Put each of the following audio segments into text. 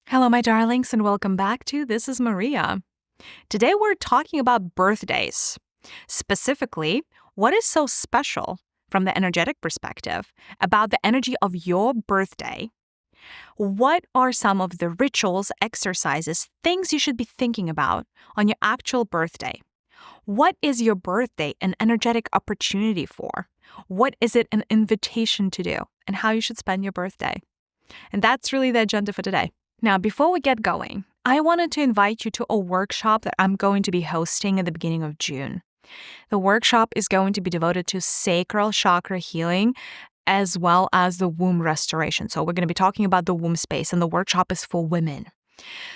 Hello, my darlings, and welcome back to This is Mariya. Today we're talking about birthdays. Specifically, what is so special from the energetic perspective about the energy of your birthday? What are some of the rituals, exercises, things you should be thinking about on your actual birthday? What is your birthday an energetic opportunity for? What is it an invitation to do? And how you should spend your birthday? And that's really the agenda for today. Now, before we get going, I wanted to invite you to a workshop that I'm going to be hosting at the beginning of June. The workshop is going to be devoted to sacral chakra healing as well as the womb restoration. So we're going to be talking about the womb space, and the workshop is for women.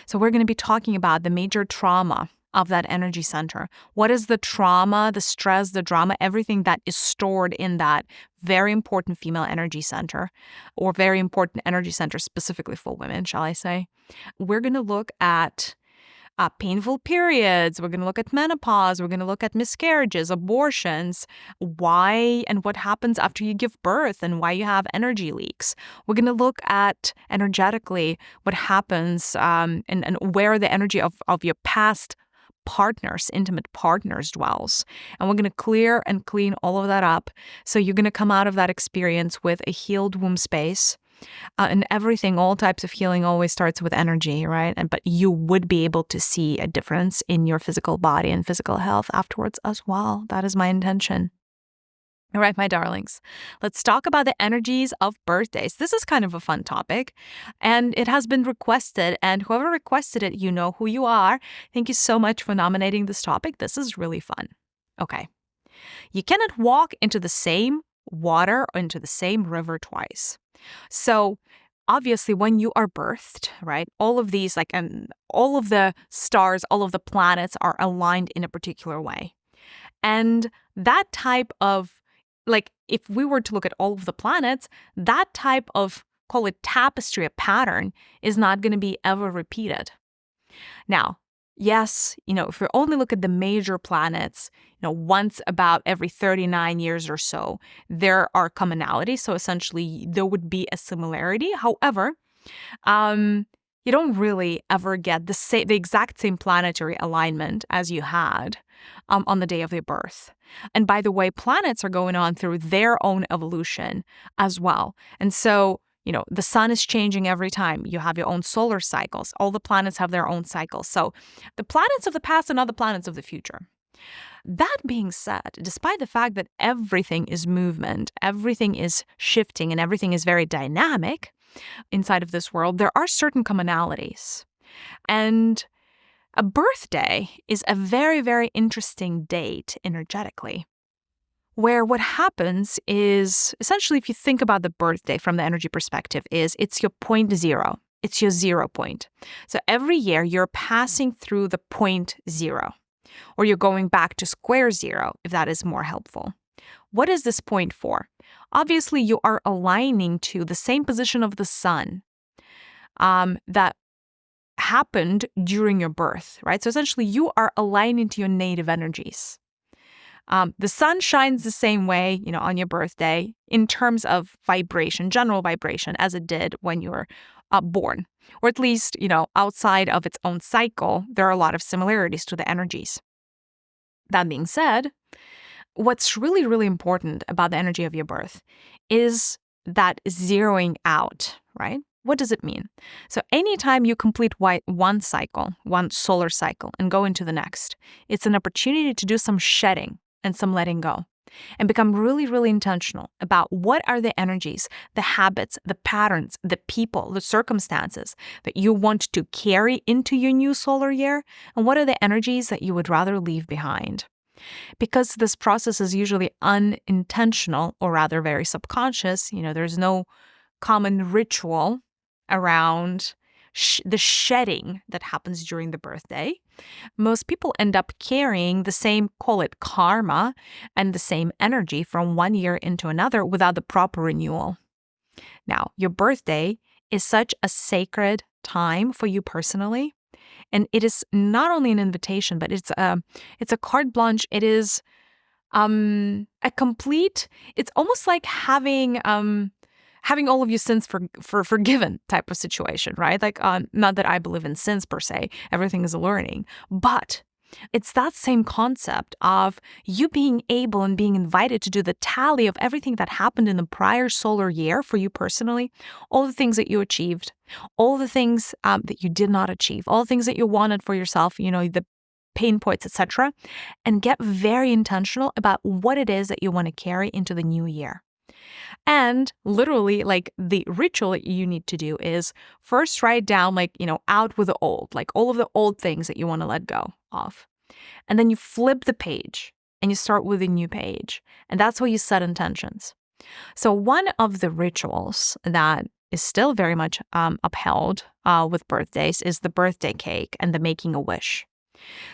So we're going to be talking about the major trauma of that energy center. What is the trauma, the stress, the drama, everything that is stored in that very important female energy center, or very important energy center specifically for women, shall I say. We're going to look at painful periods. We're going to look at menopause. We're going to look at miscarriages, abortions, why and what happens after you give birth and why you have energy leaks. We're going to look at energetically what happens and where the energy of your past partners, intimate partners dwells. And we're going to clear and clean all of that up. So you're going to come out of that experience with a healed womb space. And everything, all types of healing always starts with energy, right? But you would be able to see a difference in your physical body and physical health afterwards as well. That is my intention. All right, my darlings, let's talk about the energies of birthdays. This is kind of a fun topic, and it has been requested, and whoever requested it, you know who you are. Thank you so much for nominating this topic. This is really fun. Okay. You cannot walk into the same water or into the same river twice. So obviously, when you are birthed, right, all of these, all of the stars, all of the planets are aligned in a particular way. And that type of, if we were to look at all of the planets, that type of, call it tapestry, a pattern, is not going to be ever repeated. Now, yes, if we only look at the major planets, once about every 39 years or so, there are commonalities. So essentially, there would be a similarity. However, you don't really ever get the exact same planetary alignment as you had on the day of your birth. And by the way, planets are going on through their own evolution as well. And so, the sun is changing every time. You have your own solar cycles. All the planets have their own cycles. So the planets of the past are not the planets of the future. That being said, despite the fact that everything is movement, everything is shifting, and everything is very dynamic inside of this world, there are certain commonalities. And a birthday is a very, very interesting date energetically, where what happens is, essentially, if you think about the birthday from the energy perspective, it's your point zero. It's your 0 point. So every year you're passing through the point zero, or you're going back to square zero, if that is more helpful. What is this point for? Obviously, you are aligning to the same position of the sun that happened during your birth, right? So essentially, you are aligning to your native energies. The sun shines the same way, on your birthday in terms of vibration, general vibration, as it did when you were born. Or at least, outside of its own cycle, there are a lot of similarities to the energies. That being said, what's really, really important about the energy of your birth is that zeroing out, right? What does it mean? So anytime you complete one cycle, one solar cycle, and go into the next, it's an opportunity to do some shedding and some letting go, and become really, really intentional about what are the energies, the habits, the patterns, the people, the circumstances that you want to carry into your new solar year, and what are the energies that you would rather leave behind. Because this process is usually unintentional, or rather very subconscious, there's no common ritual around the shedding that happens during the birthday. Most people end up carrying the same, call it karma, and the same energy from one year into another without the proper renewal. Now, your birthday is such a sacred time for you personally, and it is not only an invitation, but it's a carte blanche. It is a complete. It's almost like having having all of your sins for forgiven type of situation, right? Like, not that I believe in sins per se. Everything is a learning. But it's that same concept of you being able and being invited to do the tally of everything that happened in the prior solar year for you personally, all the things that you achieved, all the things that you did not achieve, all the things that you wanted for yourself, the pain points, etc., and get very intentional about what it is that you want to carry into the new year. And literally, like, the ritual that you need to do is first write down, like, out with the old, like all of the old things that you want to let go of. And then you flip the page and you start with a new page. And that's how you set intentions. So one of the rituals that is still very much upheld with birthdays is the birthday cake and the making a wish,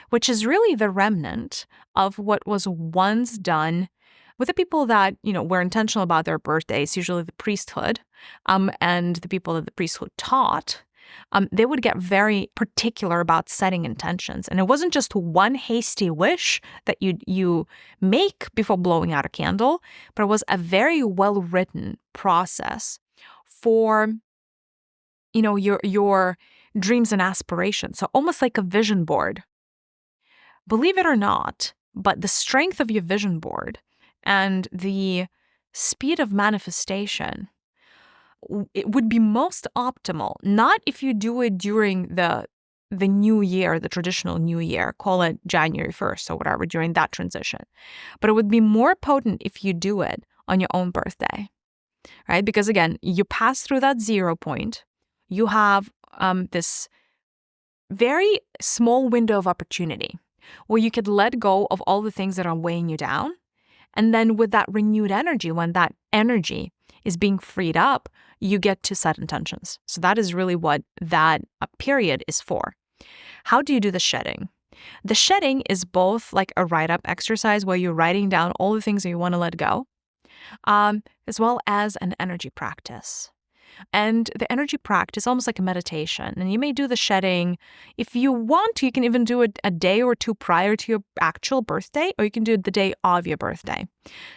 which is really the remnant of what was once done with the people that, were intentional about their birthdays, usually the priesthood, and the people that the priesthood taught. They would get very particular about setting intentions. And it wasn't just one hasty wish that you make before blowing out a candle, but it was a very well-written process for, your dreams and aspirations. So almost like a vision board. Believe it or not, but the strength of your vision board and the speed of manifestation, it would be most optimal, not if you do it during the new year, the traditional new year, call it January 1st or whatever, during that transition. But it would be more potent if you do it on your own birthday, right? Because again, you pass through that 0 point. You have this very small window of opportunity where you could let go of all the things that are weighing you down. And then with that renewed energy, when that energy is being freed up, you get to set intentions. So that is really what that period is for. How do you do the shedding? The shedding is both like a write-up exercise where you're writing down all the things that you want to let go, as well as an energy practice. And the energy practice, almost like a meditation. And you may do the shedding. If you want to, you can even do it a day or two prior to your actual birthday, or you can do it the day of your birthday.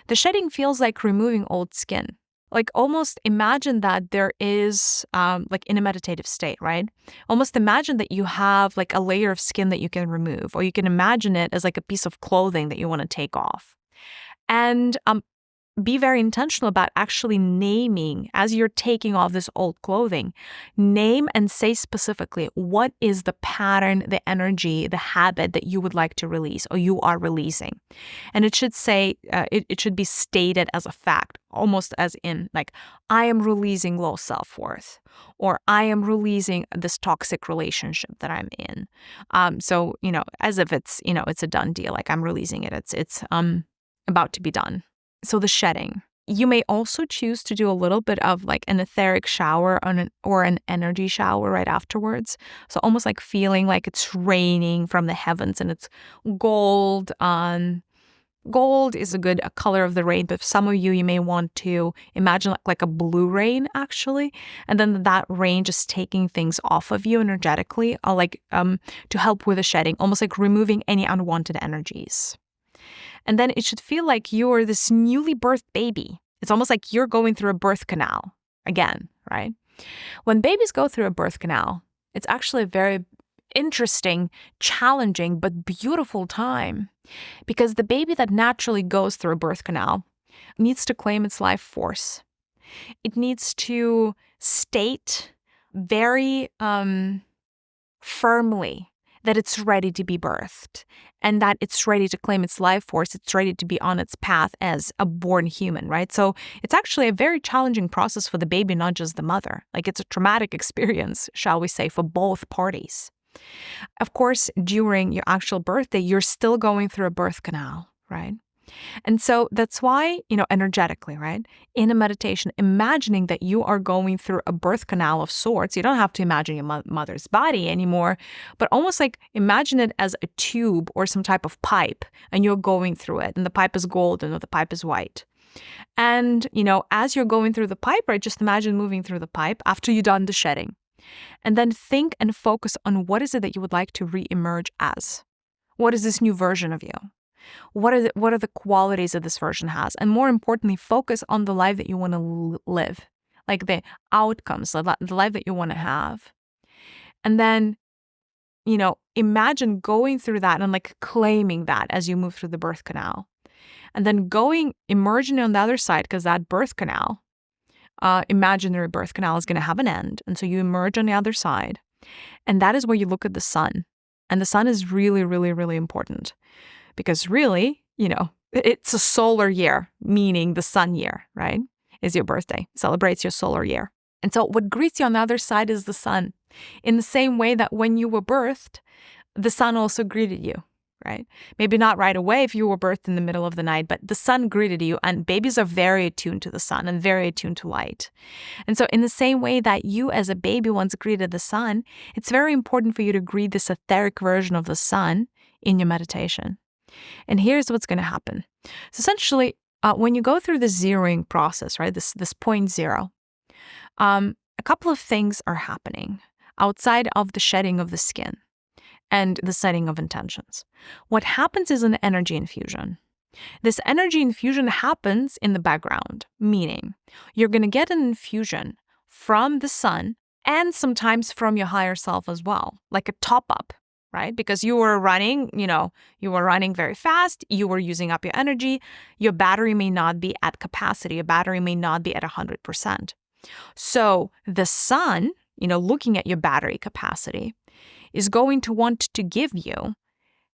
The shedding feels like removing old skin. Like, almost imagine that there is, like in a meditative state, right? Almost imagine that you have like a layer of skin that you can remove, or you can imagine it as like a piece of clothing that you want to take off. And be very intentional about actually naming, as you're taking off this old clothing, name and say specifically what is the pattern, the energy, the habit that you would like to release or you are releasing. And it should say, it should be stated as a fact, almost as in like, I am releasing low self-worth, or I am releasing this toxic relationship that I'm in. So, as if it's, it's a done deal, like I'm releasing it. It's about to be done. So the shedding. You may also choose to do a little bit of like an etheric shower or an energy shower right afterwards. So almost like feeling like it's raining from the heavens and it's gold. Gold is a color of the rain, but for some of you may want to imagine like a blue rain actually. And then that rain just taking things off of you energetically, to help with the shedding, almost like removing any unwanted energies. And then it should feel like you're this newly birthed baby. It's almost like you're going through a birth canal again, right? When babies go through a birth canal, it's actually a very interesting, challenging, but beautiful time, because the baby that naturally goes through a birth canal needs to claim its life force. It needs to state very firmly that it's ready to be birthed and that it's ready to claim its life force. It's ready to be on its path as a born human, right? So it's actually a very challenging process for the baby, not just the mother. Like, it's a traumatic experience, shall we say, for both parties. Of course, during your actual birthday, you're still going through a birth canal, right? And so that's why, energetically, right? In a meditation, imagining that you are going through a birth canal of sorts. You don't have to imagine your mother's body anymore, but almost like imagine it as a tube or some type of pipe, and you're going through it, and the pipe is golden or the pipe is white. And, as you're going through the pipe, right, just imagine moving through the pipe after you've done the shedding. And then think and focus on what is it that you would like to re-emerge as. What is this new version of you? What are the qualities that this version has? And more importantly, focus on the life that you want to live. like the outcomes, the life that you want to have. And then, imagine going through that and like claiming that as you move through the birth canal. And then emerging on the other side, because that birth canal, imaginary birth canal, is going to have an end. And so you emerge on the other side. And that is where you look at the sun. And the sun is really, really, really important because really, it's a solar year, meaning the sun year, right? Is your birthday, celebrates your solar year. And so what greets you on the other side is the sun. In the same way that when you were birthed, the sun also greeted you, right? Maybe not right away if you were birthed in the middle of the night, but the sun greeted you, and babies are very attuned to the sun and very attuned to light. And so in the same way that you as a baby once greeted the sun, it's very important for you to greet this etheric version of the sun in your meditation. And here's what's going to happen. So essentially, when you go through the zeroing process, right, this point zero, a couple of things are happening outside of the shedding of the skin and the setting of intentions. What happens is an energy infusion. This energy infusion happens in the background, meaning you're going to get an infusion from the sun and sometimes from your higher self as well, like a top up, right? Because you were running, very fast, you were using up your energy, your battery may not be at capacity, your battery may not be at 100%. So the sun, looking at your battery capacity, is going to want to give you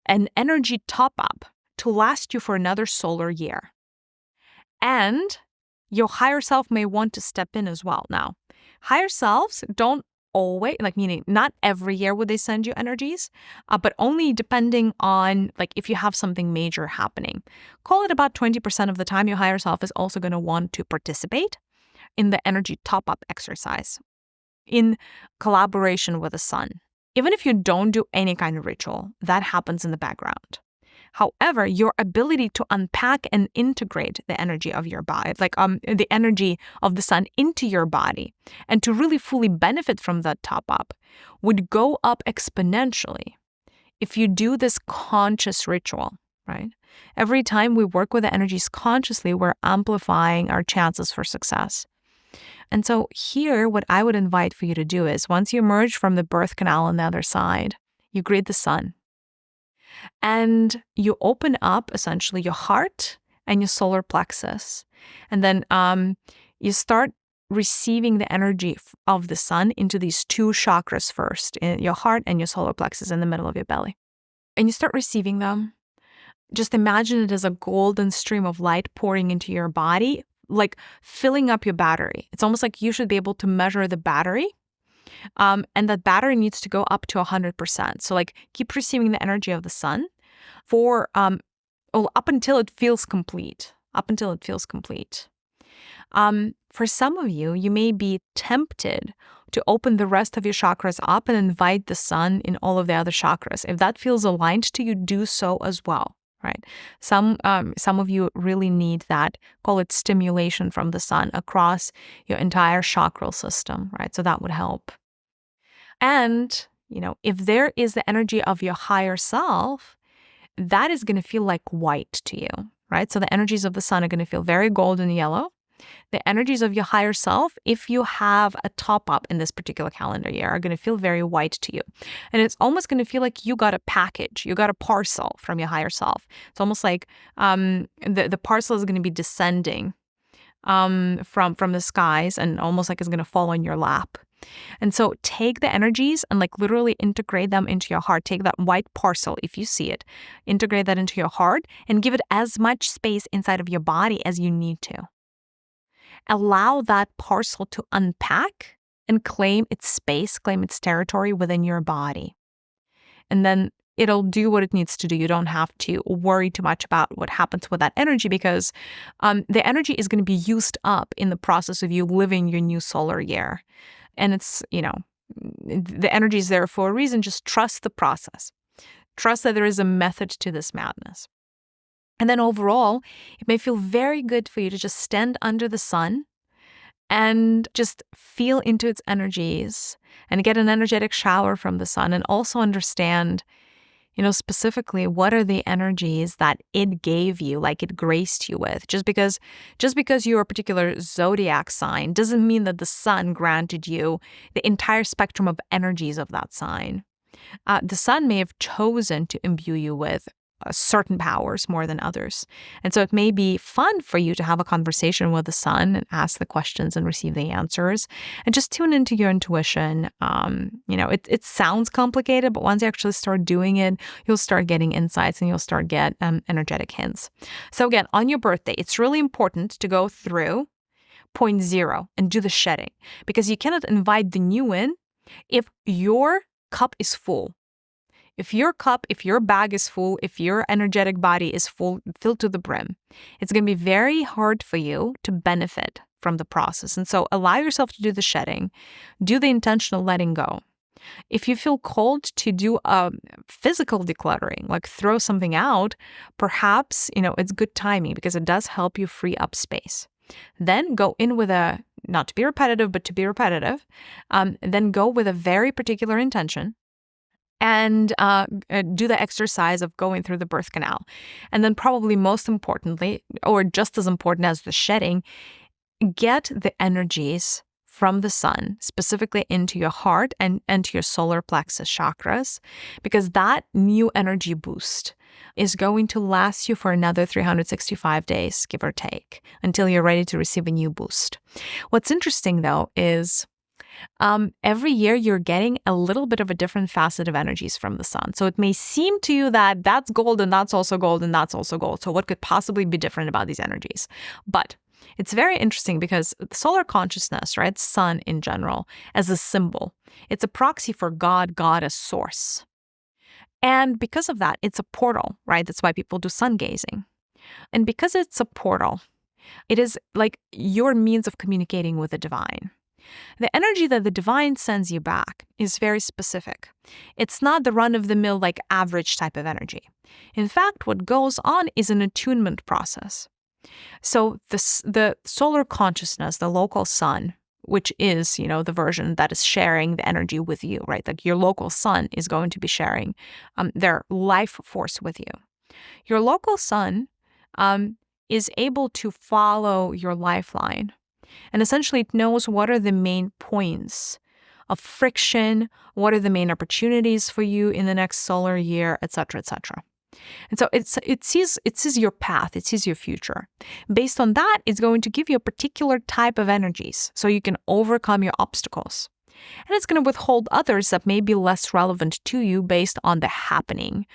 an energy top up to last you for another solar year. And your higher self may want to step in as well. Now, higher selves don't always, meaning not every year would they send you energies, but only depending on, if you have something major happening. Call it about 20% of the time your higher self is also going to want to participate in the energy top-up exercise in collaboration with the sun. Even if you don't do any kind of ritual, that happens in the background. However, your ability to unpack and integrate the energy of your body, the energy of the sun into your body, and to really fully benefit from that top-up would go up exponentially if you do this conscious ritual, right? Every time we work with the energies consciously, we're amplifying our chances for success. And so here, what I would invite for you to do is once you emerge from the birth canal on the other side, you greet the sun. And you open up essentially your heart and your solar plexus. And then you start receiving the energy of the sun into these two chakras first, in your heart and your solar plexus in the middle of your belly. And you start receiving them. Just imagine it as a golden stream of light pouring into your body, like filling up your battery. It's almost like you should be able to measure the battery. And that battery needs to go up to 100%. So keep receiving the energy of the sun for up until it feels complete. For some of you, you may be tempted to open the rest of your chakras up and invite the sun in all of the other chakras. If that feels aligned to you, do so as well. Right. Some of you really need that, call it stimulation from the sun across your entire chakral system, right? So that would help. And, if there is the energy of your higher self, that is going to feel like white to you, right? So the energies of the sun are going to feel very golden yellow. The energies of your higher self, if you have a top up in this particular calendar year, are going to feel very white to you. And it's almost going to feel like you got a package, you got a parcel from your higher self. It's almost like the parcel is going to be descending from the skies and almost like it's going to fall on your lap. And so take the energies and literally integrate them into your heart. Take that white parcel, if you see it, integrate that into your heart and give it as much space inside of your body as you need to. Allow that parcel to unpack and claim its space, claim its territory within your body. And then it'll do what it needs to do. You don't have to worry too much about what happens with that energy because the energy is going to be used up in the process of you living your new solar year. And it's, the energy is there for a reason. Just trust the process. Trust that there is a method to this madness. And then overall, it may feel very good for you to just stand under the sun and just feel into its energies and get an energetic shower from the sun and also understand, Specifically, what are the energies that it gave you, like it graced you with? Just because you're a particular zodiac sign doesn't mean that the sun granted you the entire spectrum of energies of that sign. The sun may have chosen to imbue you with certain powers more than others. And so it may be fun for you to have a conversation with the sun and ask the questions and receive the answers and just tune into your intuition. It sounds complicated, but once you actually start doing it, you'll start getting insights and you'll start get energetic hints. So again, on your birthday, it's really important to go through point zero and do the shedding, because you cannot invite the new in if your cup is full. If your bag is full, if your energetic body is full, filled to the brim, it's going to be very hard for you to benefit from the process. And so allow yourself to do the shedding, do the intentional letting go. If you feel called to do a physical decluttering, like throw something out, perhaps, it's good timing because it does help you free up space. Then go in with not to be repetitive, but to be repetitive. Then go with a very particular intention and do the exercise of going through the birth canal. And then probably most importantly, or just as important as the shedding, get the energies from the sun specifically into your heart and to your solar plexus chakras, because that new energy boost is going to last you for another 365 days, give or take, until you're ready to receive a new boost. What's interesting though is every year you're getting a little bit of a different facet of energies from the sun. So it may seem to you that that's gold and that's also gold and that's also gold. So what could possibly be different about these energies? But it's very interesting because the solar consciousness, right, sun in general, as a symbol, it's a proxy for God, goddess, source. And because of that, it's a portal, right? That's why people do sun gazing. And because it's a portal, it is like your means of communicating with the divine. The energy that the divine sends you back is very specific. It's not the run-of-the-mill, like average type of energy. In fact, what goes on is an attunement process. So the solar consciousness, the local sun, which is, the version that is sharing the energy with you, right? Like your local sun is going to be sharing their life force with you. Your local sun is able to follow your lifeline. And essentially, it knows what are the main points of friction, what are the main opportunities for you in the next solar year, et cetera, et cetera. And so it sees your path, it sees your future. Based on that, it's going to give you a particular type of energies so you can overcome your obstacles. And it's going to withhold others that may be less relevant to you based on the happening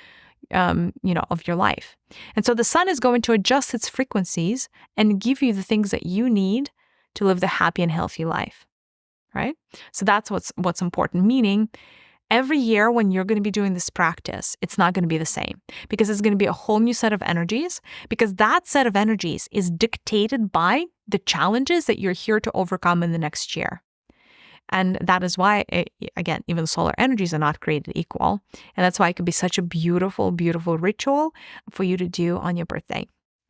of your life. And so the sun is going to adjust its frequencies and give you the things that you need to live the happy and healthy life, right? So that's what's important, meaning every year when you're going to be doing this practice, it's not going to be the same because it's going to be a whole new set of energies, because that set of energies is dictated by the challenges that you're here to overcome in the next year. And that is why, again, even solar energies are not created equal. And that's why it could be such a beautiful, beautiful ritual for you to do on your birthday.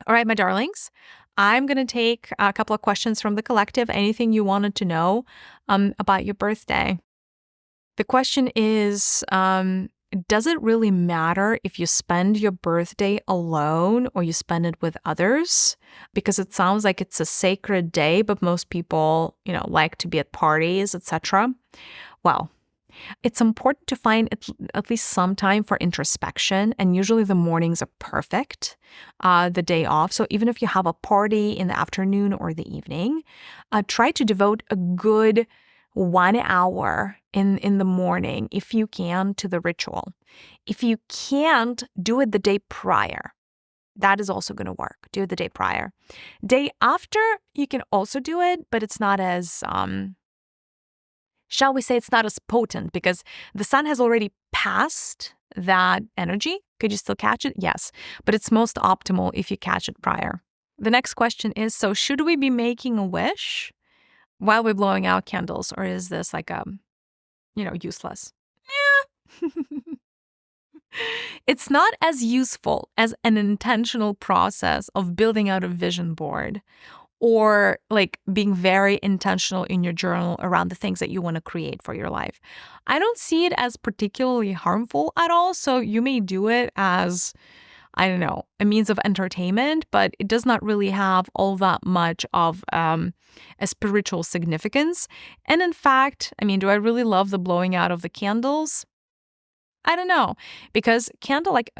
All right, my darlings, I'm going to take a couple of questions from the collective. Anything you wanted to know about your birthday? The question is, does it really matter if you spend your birthday alone or you spend it with others? Because it sounds like it's a sacred day, but most people, like to be at parties, etc. Well, it's important to find at least some time for introspection, and usually the mornings are perfect, the day off. So even if you have a party in the afternoon or the evening, try to devote a good 1 hour in the morning, if you can, to the ritual. If you can't, do it the day prior. That is also going to work. Do it the day prior. Day after, you can also do it, but it's not as, shall we say, it's not as potent because the sun has already passed that energy. Could you still catch it? Yes, but it's most optimal if you catch it prior. The next question is, so should we be making a wish while we're blowing out candles, or is this like useless? Yeah. It's not as useful as an intentional process of building out a vision board or like being very intentional in your journal around the things that you want to create for your life. I don't see it as particularly harmful at all. So you may do it as, I don't know, a means of entertainment, but it does not really have all that much of a spiritual significance. And in fact, I mean, do I really love the blowing out of the candles? I don't know, because candle, like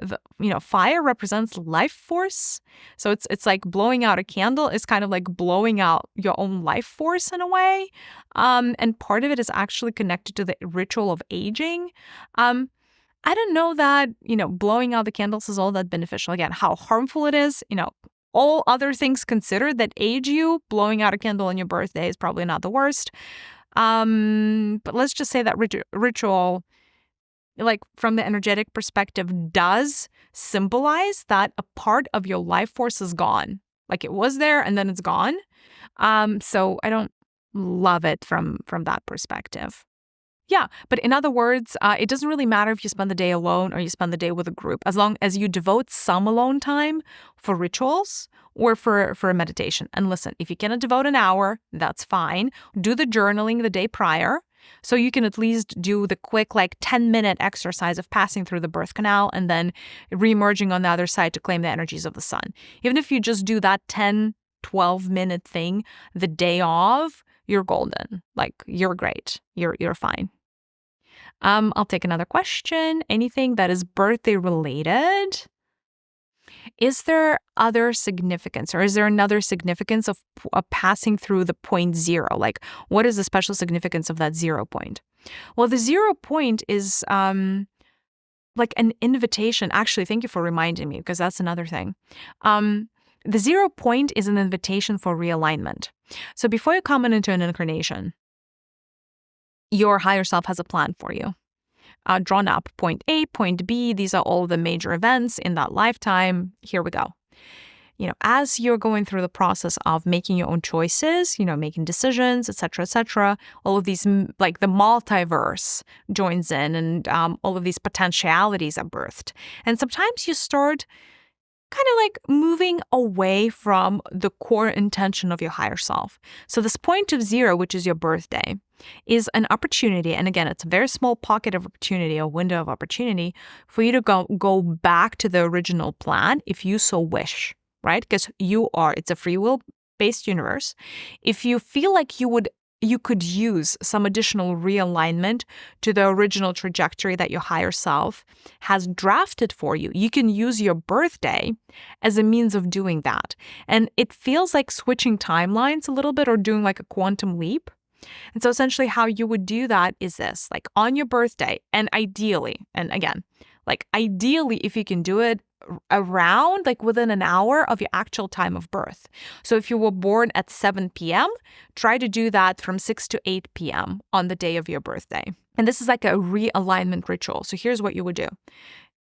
fire represents life force. So it's like blowing out a candle is kind of like blowing out your own life force in a way. And part of it is actually connected to the ritual of aging. I don't know that, blowing out the candles is all that beneficial. Again, how harmful it is, all other things considered that age you, blowing out a candle on your birthday is probably not the worst. But let's just say that ritual, like from the energetic perspective, does symbolize that a part of your life force is gone. Like it was there and then it's gone. So I don't love it from that perspective. Yeah, but in other words, it doesn't really matter if you spend the day alone or you spend the day with a group, as long as you devote some alone time for rituals or for a meditation. And listen, if you cannot devote an hour, that's fine. Do the journaling the day prior. So you can at least do the quick 10-minute exercise of passing through the birth canal and then re-emerging on the other side to claim the energies of the sun. Even if you just do that 10, 12-minute thing the day of, you're golden. You're great. You're fine. I'll take another question. Anything that is birthday related? Is there other significance, or is there another significance of passing through the point zero? What is the special significance of that 0 point? Well, the 0 point is like an invitation. Actually, thank you for reminding me, because that's another thing. The 0 point is an invitation for realignment. So before you come into an incarnation, your higher self has a plan for you. Drawn up, point A, point B, these are all the major events in that lifetime. Here we go. As you're going through the process of making your own choices, making decisions, etc., all of these, like the multiverse joins in, and all of these potentialities are birthed. And sometimes you start kind of moving away from the core intention of your higher self. So this point of 0, which is your birthday, is an opportunity. And again, it's a very small pocket of opportunity, a window of opportunity for you to go back to the original plan if you so wish, right? Because it's a free will based universe. If you feel like you could use some additional realignment to the original trajectory that your higher self has drafted for you, you can use your birthday as a means of doing that. And it feels like switching timelines a little bit, or doing a quantum leap. And so essentially how you would do that is this, on your birthday, and ideally, if you can do it around within an hour of your actual time of birth. So if you were born at 7 p.m., try to do that from 6 to 8 p.m. on the day of your birthday. And this is a realignment ritual. So here's what you would do.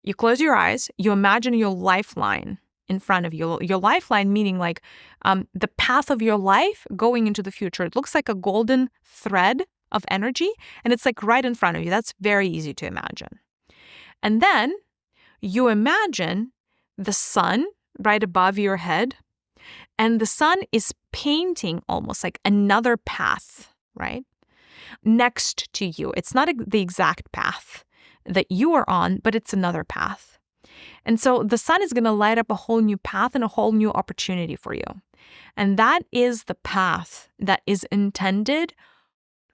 You close your eyes, you imagine your lifeline in front of you. Your lifeline meaning the path of your life going into the future. It looks like a golden thread of energy, and it's right in front of you. That's very easy to imagine. And then you imagine the sun right above your head, and the sun is painting almost another path, right? Next to you. It's not the exact path that you are on, but it's another path. And so the sun is going to light up a whole new path and a whole new opportunity for you. And that is the path that is intended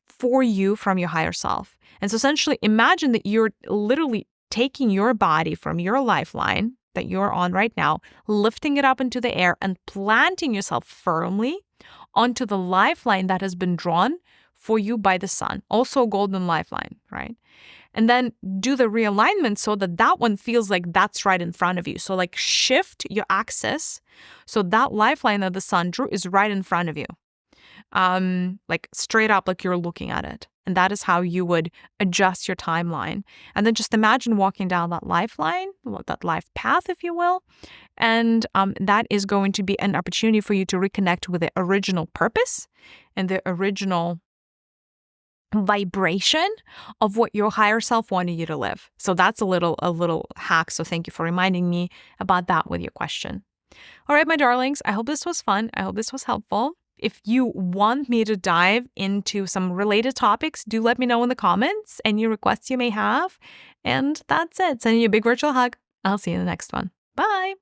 for you from your higher self. And so essentially imagine that you're literally taking your body from your lifeline that you're on right now, lifting it up into the air and planting yourself firmly onto the lifeline that has been drawn for you by the sun. Also a golden lifeline, right? And then do the realignment so that one feels like that's right in front of you. So shift your axis so that lifeline that the sun drew is right in front of you. Straight up, you're looking at it. And that is how you would adjust your timeline. And then just imagine walking down that lifeline, that life path, if you will. And that is going to be an opportunity for you to reconnect with the original purpose and the original vibration of what your higher self wanted you to live. So that's a little hack. So thank you for reminding me about that with your question. All right, my darlings, I hope this was fun. I hope this was helpful. If you want me to dive into some related topics, do let me know in the comments, any requests you may have. And that's it. Sending you a big virtual hug. I'll see you in the next one. Bye.